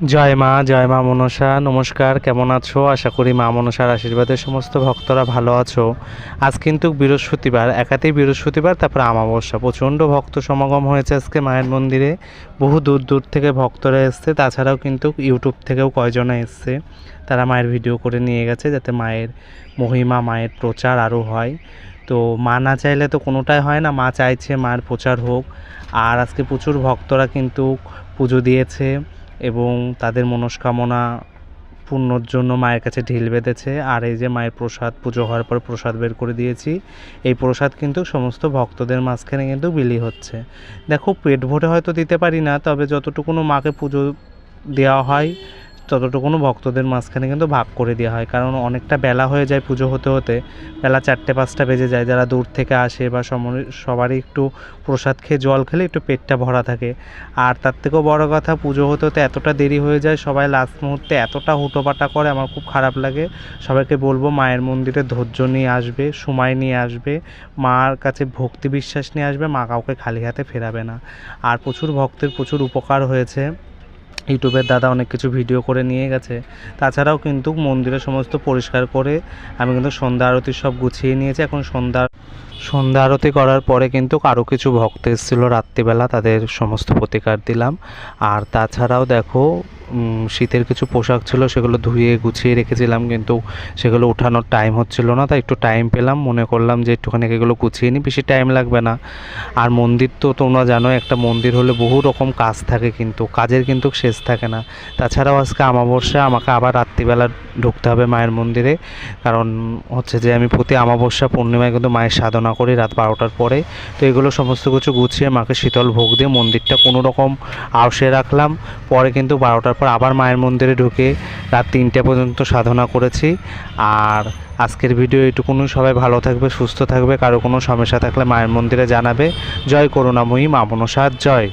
জয় মা মনসা। নমস্কার, কেমন আছো? আশা করি মা মনসার আশীর্বাদে সমস্ত ভক্তরা ভালো আছো। আজ কিন্তু বৃহস্পতিবার, একাতেই বৃহস্পতিবার, তারপরে আমাবস্যা। প্রচণ্ড ভক্ত সমাগম হয়েছে আজকে মায়ের মন্দিরে। বহু দূর দূর থেকে ভক্তরা এসছে, তাছাড়াও কিন্তু ইউটিউব থেকেও কয়জনা এসছে। তারা মায়ের ভিডিও করে নিয়ে গেছে যাতে মায়ের মহিমা, মায়ের প্রচার আরও হয়। তো মা না চাইলে তো কোনোটাই হয় না, মা চাইছে মায়ের প্রচার হোক। আর আজকে প্রচুর ভক্তরা কিন্তু পুজো দিয়েছে এবং তাদের মনস্কামনা পূর্ণর জন্য মায়ের কাছে ঢিল বেঁধেছে। আর এই যে মায়ের প্রসাদ, পুজো হওয়ার পর প্রসাদ বের করে দিয়েছি। এই প্রসাদ কিন্তু সমস্ত ভক্তদের মাঝখানে কিন্তু বিলি হচ্ছে। দেখো, পেট ভরে হয়তো দিতে পারি না, তবে যতটুকুনো মাকে পুজো দেওয়া হয় ততটুকুনো ভক্তদের মাঝখানে কিন্তু ভাগ করে দেওয়া হয়। কারণ অনেকটা বেলা হয়ে যায় পুজো হতে হতে, বেলা 4টে-5টা বেজে যায়। যারা দূর থেকে আসে বা সবারই একটু প্রসাদ খেয়ে জল খেলে একটু পেটটা ভরা থাকে। আর তার থেকেও বড় কথা, পুজো হতে হতে এতটা দেরি হয়ে যায়, সবাই লাস্ট মুহূর্তে এতটা হুটোপাটা করে, আমার খুব খারাপ লাগে। সবাইকে বলবো মায়ের মন্দিরে ধৈর্য নিয়ে আসবে, সময় নিয়ে আসবে, মার কাছে ভক্তি বিশ্বাস নিয়ে আসবে। মা কাউকে খালি হাতে ফেরাবে না। আর প্রচুর ভক্তের প্রচুর উপকার হয়েছে। ইউটিউবের দাদা অনেক কিছু ভিডিও করে নিয়ে গেছে। তাছাড়াও কিন্তু মন্দিরে সমস্ত পরিষ্কার করে আমি কিন্তু সন্ধ্যা আরতি সব গুছিয়ে নিয়েছি। এখন সন্ধ্যা আরতি করার পরে কিন্তু আরও কিছু ভক্ত এসেছিলো রাত্রিবেলা, তাদের সমস্ত প্রতিকার দিলাম। আর তাছাড়াও দেখো, শীতের কিছু পোশাক ছিল, সেগুলো ধুয়ে গুছিয়ে রেখেছিলাম, কিন্তু সেগুলো ওঠানোর টাইম হচ্ছিল না। তাই একটু টাইম পেলাম, মনে করলাম যে একটুখানি এগুলো গুছিয়ে নিই, বেশি টাইম লাগবে না। আর মন্দির তো তোমরা জানো, একটা মন্দির হলে বহু রকম কাজ থাকে, কিন্তু কাজের কিন্তু শেষ থাকে না। তাছাড়াও আজকে আমাবস্যা, আমাকে আবার রাত্রিবেলা ঢুকতে হবে মায়ের মন্দিরে। কারণ হচ্ছে যে আমি প্রতি আমাবস্যা পূর্ণিমায় কিন্তু মায়ের সাধনা করি রাত 12টার পরে। তো এগুলো সমস্ত কিছু গুছিয়ে মাকে শীতল ভোগ দিয়ে মন্দিরটা কোনো রকম আউসে রাখলাম। পরে কিন্তু 12টার পর আবার মায়ের মন্দিরে ঢুকে রাত 3টে পর্যন্ত সাধনা করেছি। আর আজকের ভিডিও এটুকুনই। সবাই ভালো থাকবে, সুস্থ থাকবে। কারো কোনো সমস্যা থাকলে মায়ের মন্দিরে জানাবে। জয় করুণাময়ী মা মনসা জয়।